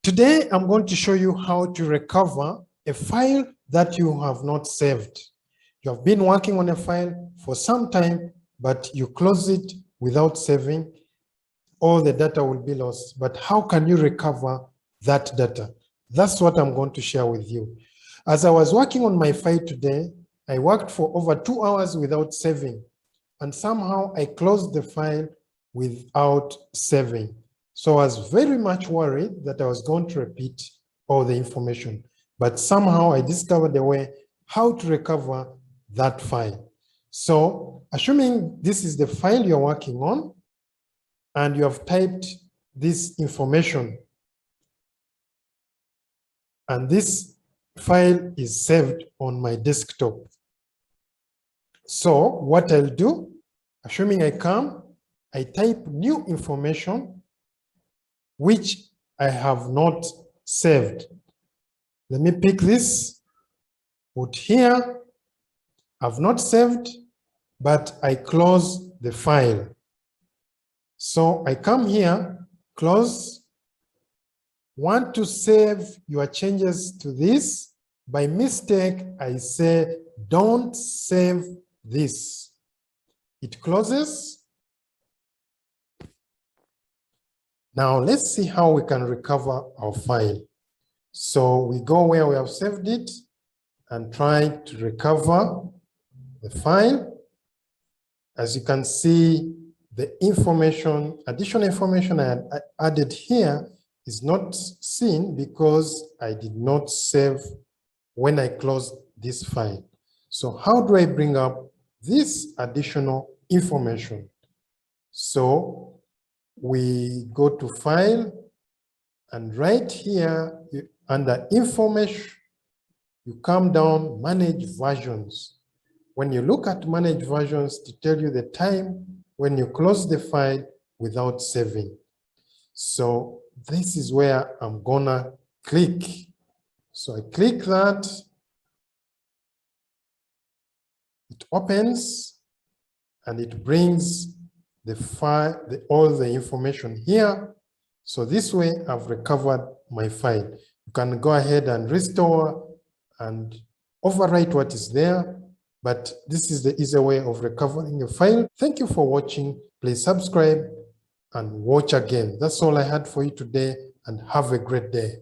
Today, I'm going to show you how to recover a file that you have not saved. You have been working on a file for some time, but you close it without saving. All the data will be lost. But how can you recover that data? That's what I'm going to share with you. As I was working on my file today, I worked for over 2 hours without saving. And somehow I closed the file without saving. So I was very much worried that I was going to repeat all the information, but somehow I discovered a way how to recover that file. So assuming this is the file you're working on and you have typed this information and this file is saved on my desktop. So what I'll do, assuming I type new information which I have not saved. Let me pick this, put here. I've not saved, but I close the file. So I come here, close. Want to save your changes to this. By mistake, I say, don't save this. It closes. Now let's see how we can recover our file. So we go where we have saved it and try to recover the file. As you can see, the information, additional information I added here is not seen because I did not save when I closed this file. So how do I bring up this additional information? So we go to File, and right here under Information, you come down Manage Versions. When you look at Manage Versions to tell you the time when you close the file without saving. So this is where I'm gonna click. So I click that. It opens and it brings the file, all the information here. So this way I've recovered my file. You can go ahead and restore and overwrite what is there, but this is the easy way of recovering a file. Thank you for watching. Please subscribe and watch again. That's all I had for you today, and have a great day.